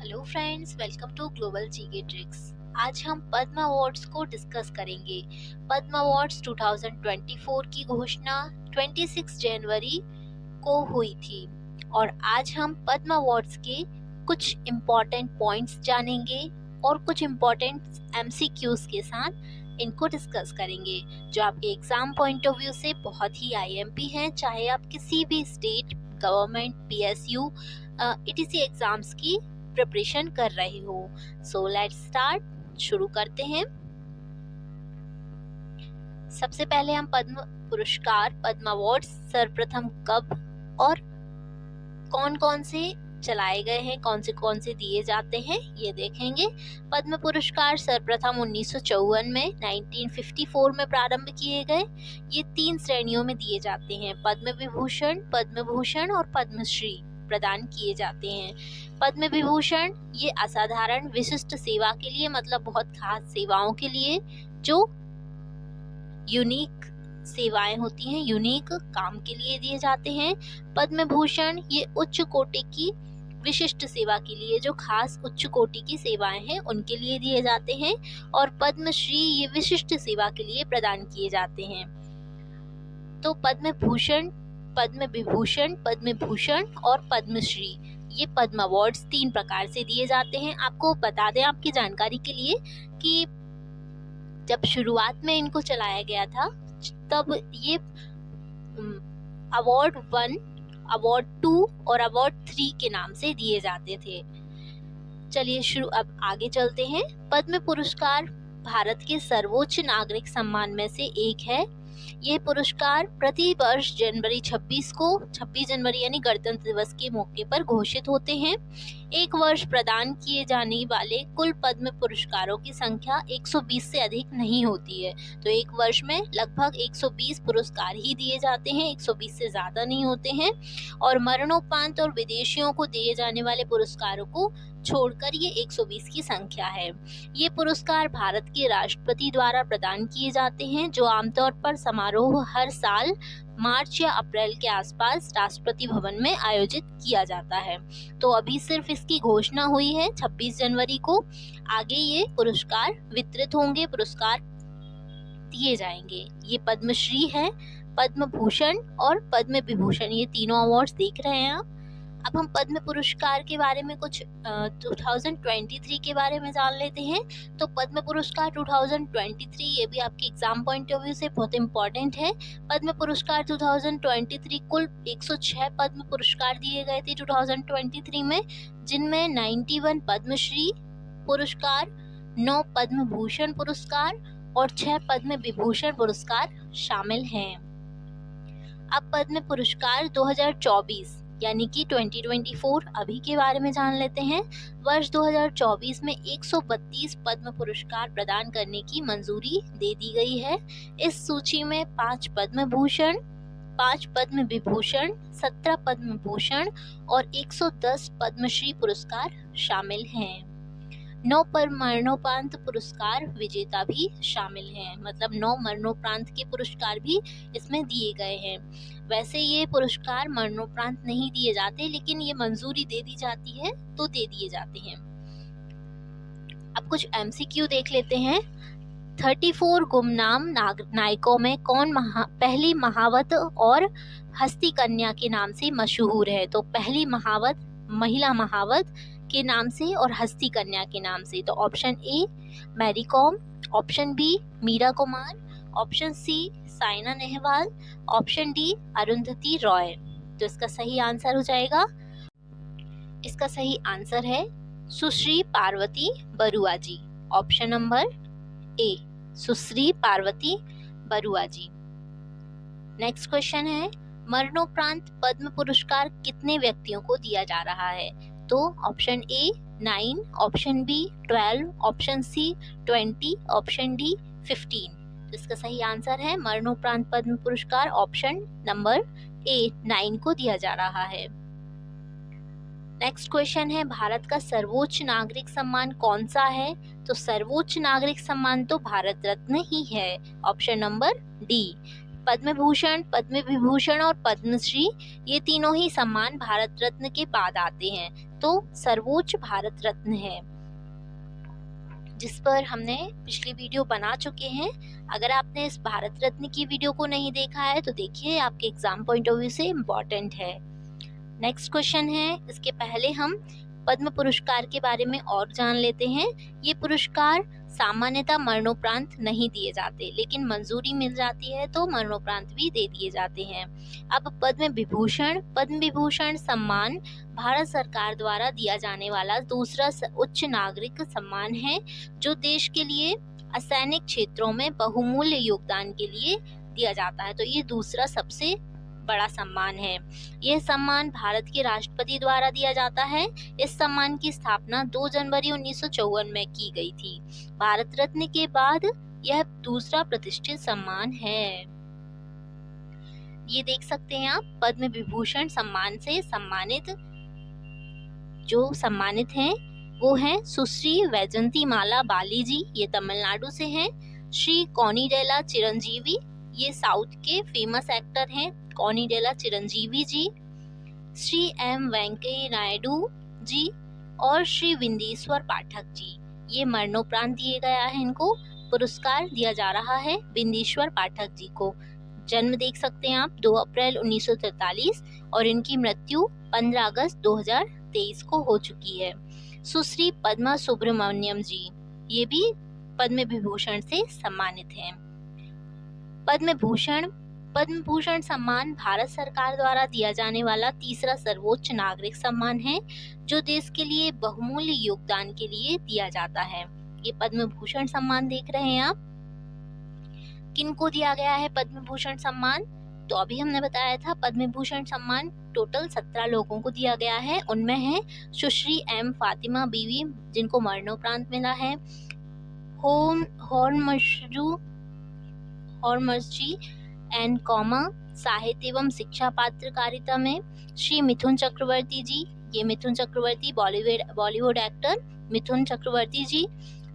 Hello friends, welcome to global GK tricks. आज हम पद्म awards को डिस्कस करेंगे। पद्म अवार्ड्स 2024 की घोषणा 26 जनवरी को हुई थी और आज हम पद्म अवार्ड्स के कुछ इम्पोर्टेंट पॉइंट्स जानेंगे और कुछ इम्पोर्टेंट एमसीक्यूज के साथ इनको डिस्कस करेंगे जो आपके एग्जाम पॉइंट ऑफ व्यू से बहुत ही आईएमपी हैं, चाहे आप किसी भी state, government, PSU, etc exams की प्रिपरेशन कर रहे हो। सो लेट्स स्टार्ट, शुरू करते हैं। सबसे पहले हम पद्म पुरस्कार, पद्म अवार्ड्स सर्वप्रथम कब और कौन कौन से चलाए गए हैं, कौन से दिए जाते हैं, ये देखेंगे। पद्म पुरस्कार सर्वप्रथम 1954 में 1954 में प्रारंभ किए गए। ये 3 श्रेणियों में दिए जाते हैं, पद्म विभूषण, पद्म भूषण और पद्मश्री प्रदान किए जाते हैं। पद्म विभूषण ये असाधारण विशिष्ट सेवा के लिए, मतलब बहुत खास सेवाओं के लिए, जो यूनिक सेवाएं होती हैं, यूनिक काम के लिए दिए जाते हैं। पद्म भूषण ये उच्च कोटि की विशिष्ट सेवा के लिए, जो खास उच्च कोटि की सेवाएं हैं उनके लिए दिए जाते हैं। और पद्मश्री ये विशिष्ट सेवा के लिए प्रदान किए जाते हैं। तो पद्म भूषण, पद्म विभूषण, पद्म भूषण और पद्मश्री ये पद्म अवार्ड्स 3 प्रकार से दिए जाते हैं। आपको बता दें आपकी जानकारी के लिए कि जब शुरुआत में इनको चलाया गया था तब ये अवार्ड 1, अवार्ड 2 और अवार्ड 3 के नाम से दिए जाते थे। चलिए अब आगे चलते हैं। पद्म पुरस्कार भारत के सर्वोच्च नागरिक सम्मान में से एक है। यह पुरस्कार प्रति वर्ष जनवरी 26 जनवरी यानी गणतंत्र दिवस के मौके पर घोषित होते हैं। एक वर्ष प्रदान किए जाने वाले कुल पद्म पुरस्कारों की संख्या 120 से अधिक नहीं होती है। तो एक वर्ष में लगभग 120 पुरस्कार ही दिए जाते हैं, 120 से ज्यादा नहीं होते हैं। और मरणोपरांत और विदेशियों को दिए जाने वाले पुरस्कारों को छोड़कर ये 120 की संख्या है। ये पुरस्कार भारत के राष्ट्रपति द्वारा प्रदान किए जाते हैं, जो आमतौर पर समारोह हर साल मार्च या अप्रैल के आसपास राष्ट्रपति भवन में आयोजित किया जाता है। तो अभी सिर्फ इसकी घोषणा हुई है 26 जनवरी को। आगे ये पुरस्कार वितरित होंगे, पुरस्कार दिए जाएंगे। ये पद्मश्री है, पद्म भूषण और पद्म विभूषण, ये तीनों अवार्ड्स देख रहे हैं आप। अब हम पद्म पुरस्कार के बारे में कुछ 2023 के बारे में जान लेते हैं। तो पद्म पुरस्कार 2023 ये भी आपके एग्जाम पॉइंट ऑफ व्यू से बहुत इम्पोर्टेंट है। पद्म पुरस्कार 2023 कुल 106 पद्म पुरस्कार दिए गए थे 2023 में, जिनमें 91 पद्मश्री पुरस्कार, 9 पद्म भूषण पुरस्कार और 6 पद्म विभूषण पुरस्कार शामिल हैं। अब पद्म पुरस्कार 2024 यानी कि 2024 अभी के बारे में जान लेते हैं। वर्ष 2024 में 132 पद्म पुरस्कार प्रदान करने की मंजूरी दे दी गई है। इस सूची में 5 पद्म भूषण, 5 पद्म विभूषण, 17 पद्म भूषण और 110 पद्मश्री पुरस्कार शामिल हैं। 9 मरणोपरांत पुरस्कार विजेता भी शामिल हैं, मतलब 9 मरणोपरांत के पुरस्कार भी इसमें दिए गए हैं। वैसे ये पुरस्कार मरणोपरांत नहीं दिए जाते, लेकिन ये मंजूरी दे दी जाती है तो दे दिए जाते हैं। अब कुछ एमसीक्यू देख लेते हैं। 34 गुमनाम नायकों में कौन पहली महावत और हस्ती कन्या के नाम से मशहूर है? तो पहली महावत, महिला महावत के नाम से और हस्ती कन्या के नाम से। तो option A Mary Kom, option B Meera Kumar, option C Saina Nehwal, option D Arundhati Roy. तो इसका सही आंसर हो जाएगा, इसका सही आंसर है Sushri Parvati Barua ji. Option number A Sushri Parvati Barua ji. Next question है, मरणोपरांत पद्म पुरस्कार कितने व्यक्तियों को दिया जा रहा है? तो option A 9, option B 12, option C 20, option D 15। तो इसका सही आंसर है मरणोपरांत पद्म पुरस्कार ऑप्शन नंबर ए 9 को दिया जा रहा है। नेक्स्ट क्वेश्चन है, भारत का सर्वोच्च नागरिक सम्मान कौन सा है? तो सर्वोच्च नागरिक सम्मान तो भारत रत्न ही है, option number D. Padma Bhushan, Padma Vibhushan और पद्मश्री ये तीनों ही सम्मान भारत रत्न के बाद आते हैं, तो सर्वोच्च भारत रत्न है, जिस पर हमने पिछली वीडियो बना चुके हैं। अगर आपने इस भारत रत्न की वीडियो को नहीं देखा है तो देखिए, आपके एग्जाम पॉइंट ऑफ व्यू से इम्पोर्टेंट है। नेक्स्ट क्वेश्चन है, इसके पहले हम पद्म पुरस्कार के बारे में और जान लेते हैं। ये पुरस्कार सामान्यतः मरणोपरांत नहीं दिए जाते, लेकिन मंजूरी मिल जाती है तो मरणोपरांत भी दे दिए जाते हैं। अब पद्म विभूषण सम्मान भारत सरकार द्वारा दिया जाने वाला दूसरा उच्च नागरिक सम्मान है, जो देश के लिए असैनिक क्षेत्रों में बहुमूल्य योगदान के लिए दिया जाता है। तो ये दूसरा सबसे बड़ा सम्मान है। यह सम्मान भारत के राष्ट्रपति द्वारा दिया जाता है। इस सम्मान की स्थापना 2 जनवरी 1954 में की गई थी। भारत रत्न के बाद यह दूसरा प्रतिष्ठित सम्मान है। ये देख सकते हैं आप, पद्म विभूषण सम्मान से सम्मानित हैं वो हैं सुश्री वैजंतीमाला बाली जी, ये तमिलनाडु से हैं। श्री कोनिडेला चिरंजीवी, ये साउथ के फेमस एक्टर हैं, कोनिडेला चिरंजीवी जी। श्री एम वेंकैया नायडू जी और श्री विंदेश्वर पाठक जी, ये मरणोपरांत दिए गया है, इनको पुरस्कार दिया जा रहा है विंदेश्वर पाठक जी को। जन्म देख सकते हैं आप 2 अप्रैल 1943 और इनकी मृत्यु 15 अगस्त 2023 को हो चुकी है। सुश्री पद्मा सुब्रमण्यम जी, ये भी पद्म विभूषण से सम्मानित हैं। पद्म भूषण सम्मान भारत सरकार द्वारा दिया जाने वाला तीसरा सर्वोच्च नागरिक सम्मान है, जो देश के लिए बहुमूल्य योगदान के लिए दिया जाता है। ये पद्म भूषण सम्मान देख रहे हैं आप। किनको दिया गया है पद्म भूषण सम्मान? तो अभी हमने बताया था, पद्म भूषण सम्मान टोटल 17 लोगों को दिया गया है। उनमें है सुश्री एम फातिमा बीवी, जिनको मरणोपरांत मिला है। हॉर्मर्जी एंड कॉमा साहित्य एवं शिक्षा पत्रकारिता में श्री मिथुन चक्रवर्ती जी, ये मिथुन चक्रवर्ती बॉलीवुड एक्टर मिथुन चक्रवर्ती जी।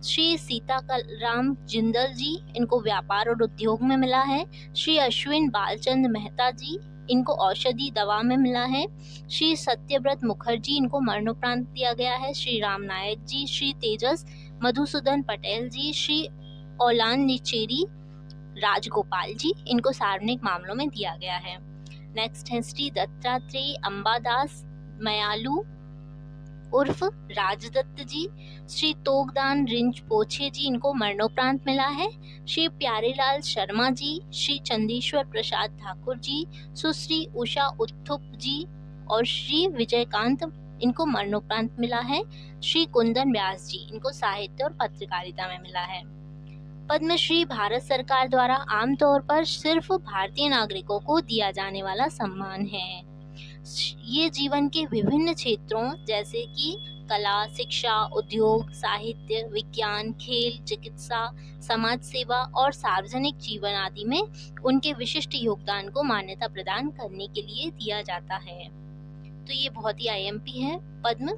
श्री सीताराम जिंदल जी, इनको व्यापार और उद्योग में मिला है। श्री अश्विन बालचंद मेहता जी, इनको औषधि दवा में मिला है। श्री सत्यव्रत मुखर्जी, इनको मरणोपरांत दिया गया है। श्री राम नायक जी, श्री तेजस मधुसूदन पटेल जी, श्री ओलान निचेरी राजगोपाल जी, इनको सार्वजनिक मामलों में दिया गया है। नेक्स्ट है श्री दत्तात्रेय अंबादास मयालू उर्फ राजदत्त जी। श्री तोगदान रिंचपोछे जी, इनको मरणोपरांत मिला है। श्री प्यारेलाल शर्मा जी, श्री चंदेश्वर प्रसाद ठाकुर जी, सुश्री उषा उत्थुप जी और श्री विजयकांत, इनको मरणोपरांत मिला है। श्री कुंदन व्यास जी, इनको साहित्य और पत्रकारिता में मिला है। पद्मश्री भारत सरकार द्वारा आमतौर पर सिर्फ भारतीय नागरिकों को दिया जाने वाला सम्मान है। ये जीवन के विभिन्न क्षेत्रों जैसे कि कला, शिक्षा, उद्योग, साहित्य, विज्ञान, खेल, चिकित्सा, समाज सेवा और सार्वजनिक जीवन आदि में उनके विशिष्ट योगदान को मान्यता प्रदान करने के लिए दिया जाता है। तो ये बहुत ही आईएमपी है, पद्म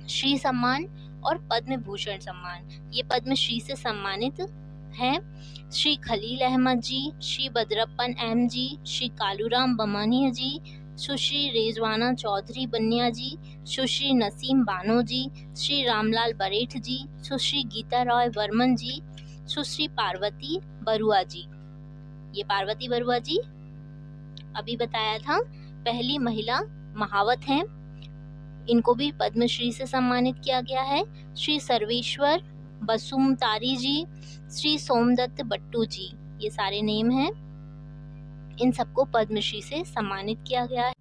श्री सम्मान और पद्म भूषण सम्मान। ये पद्मश्री से सम्मानित हैं श्री खलील अहमद जी, श्री बद्रप्पन एम जी, श्री कालूराम बमानिया जी, सुश्री रेजवाना चौधरी बनिया जी, सुश्री नसीम बानो जी, श्री रामलाल बरेठ जी, सुश्री गीता रॉय वर्मन जी, सुश्री पार्वती बरुआ जी। ये पार्वती बरुआ जी अभी बताया था, पहली महिला महावत हैं, इनको भी पद्मश्री से सम्मानित किया गया है। श्री सर्वेश्वर बसुमतारी जी, श्री सोमदत्त बट्टू जी, ये सारे नेम हैं, इन सबको पद्मश्री से सम्मानित किया गया है।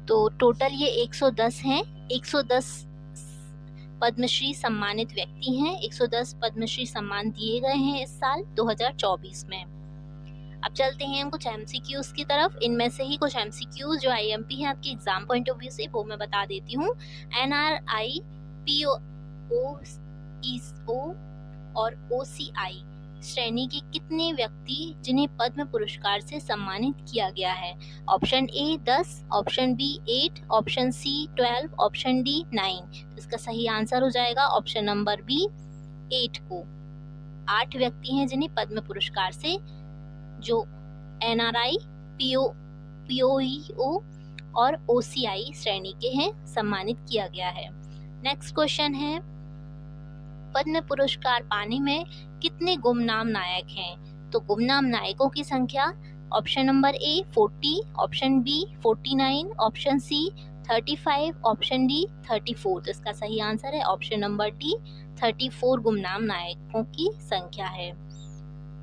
तो टोटल ये 110 हैं, 110 पद्मश्री सम्मानित व्यक्ति हैं, 110 पद्मश्री सम्मान दिए गए हैं इस साल 2024 में। अब चलते हैं हम कुछ एमसीक्यूज की तरफ। इनमें से ही कुछ एमसीक्यूज जो आईएमपी हैं आपके एग्जाम पॉइंट ऑफ व्यू से, वो मैं बता देती हूँ। NRI, PO, ESO और OCI श्रेणी के कितने व्यक्ति जिन्हें पद्म पुरस्कार से सम्मानित किया गया है? Option A 10, option B 8, option C 12, option D 9। इसका सही आंसर हो जाएगा ऑप्शन नंबर बी 8 को। 8 व्यक्ति हैं जिन्हें पद्म पुरस्कार से जो NRI, POEO और OCI श्रेणी के हैं, सम्मानित किया गया है। नेक्स्ट क्वेश्चन है, पद्म पुरस्कार पाने में कितने गुमनाम नायक हैं? तो गुमनाम नायकों की संख्या option number A 40, option B 49, option C 35, option D 34। तो इसका सही आंसर है ऑप्शन नंबर डी 34 गुमनाम नायकों की संख्या है।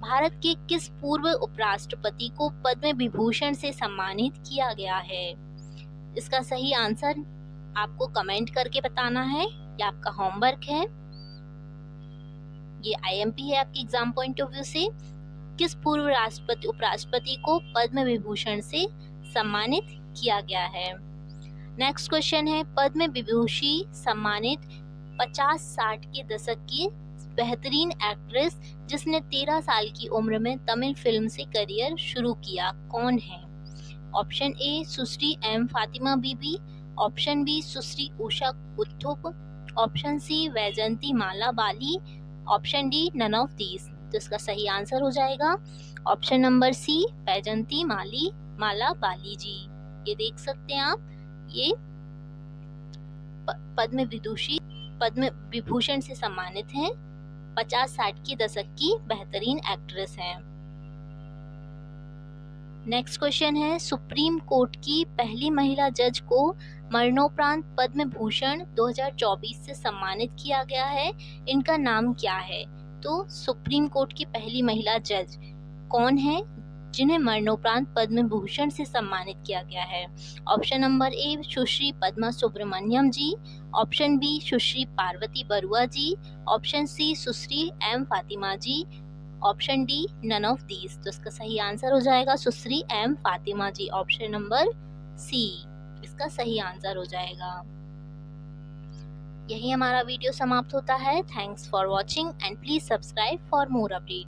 भारत के किस पूर्व उपराष्ट्रपति को पद्म विभूषण से सम्मानित किया गया है? इसका सही आंसर आपको कमेंट करके बताना है, ये आपका होमवर्क है, ये IMP है आपके एग्जाम पॉइंट ऑफ व्यू से। किस पूर्व उपराष्ट्रपति को पद्म विभूषण से सम्मानित किया गया है? नेक्स्ट क्वेश्चन है, पद्म विभूषण सम्मानित 50-60 के दशक की बेहतरीन एक्ट्रेस जिसने 13 साल की उम्र में तमिल फिल्म से करियर शुरू किया, कौन है? Option A Sushri M Fatima Bibi, option B Sushri Usha Uthup, option C Vyjayanthi Mala Bali, option D none of these. तो इसका सही आंसर हो जाएगा option number C Vyjayanthi Mala Bali ji. ये देख सकते हैं आप, ये पद्म विभूषण से सम्मानित हैं, 50-60 के दशक की बेहतरीन एक्ट्रेस हैं। नेक्स्ट क्वेश्चन है, सुप्रीम कोर्ट की पहली महिला जज को मरणोपरांत पद्म भूषण 2024 से सम्मानित किया गया है, इनका नाम क्या है? तो सुप्रीम कोर्ट की पहली महिला जज कौन है जिन्हें मरणोपरांत पद्म भूषण से सम्मानित किया गया है? Option number A Sushri Padma Subrahmanyam ji, option B Sushri Parvati Barua ji, option C Sushri M Fatima ji, option D none of these. तो इसका सही आंसर हो जाएगा Sushri M Fatima ji, option number C इसका सही आंसर हो जाएगा। यही हमारा वीडियो समाप्त होता है। Thanks for watching and please subscribe for more update.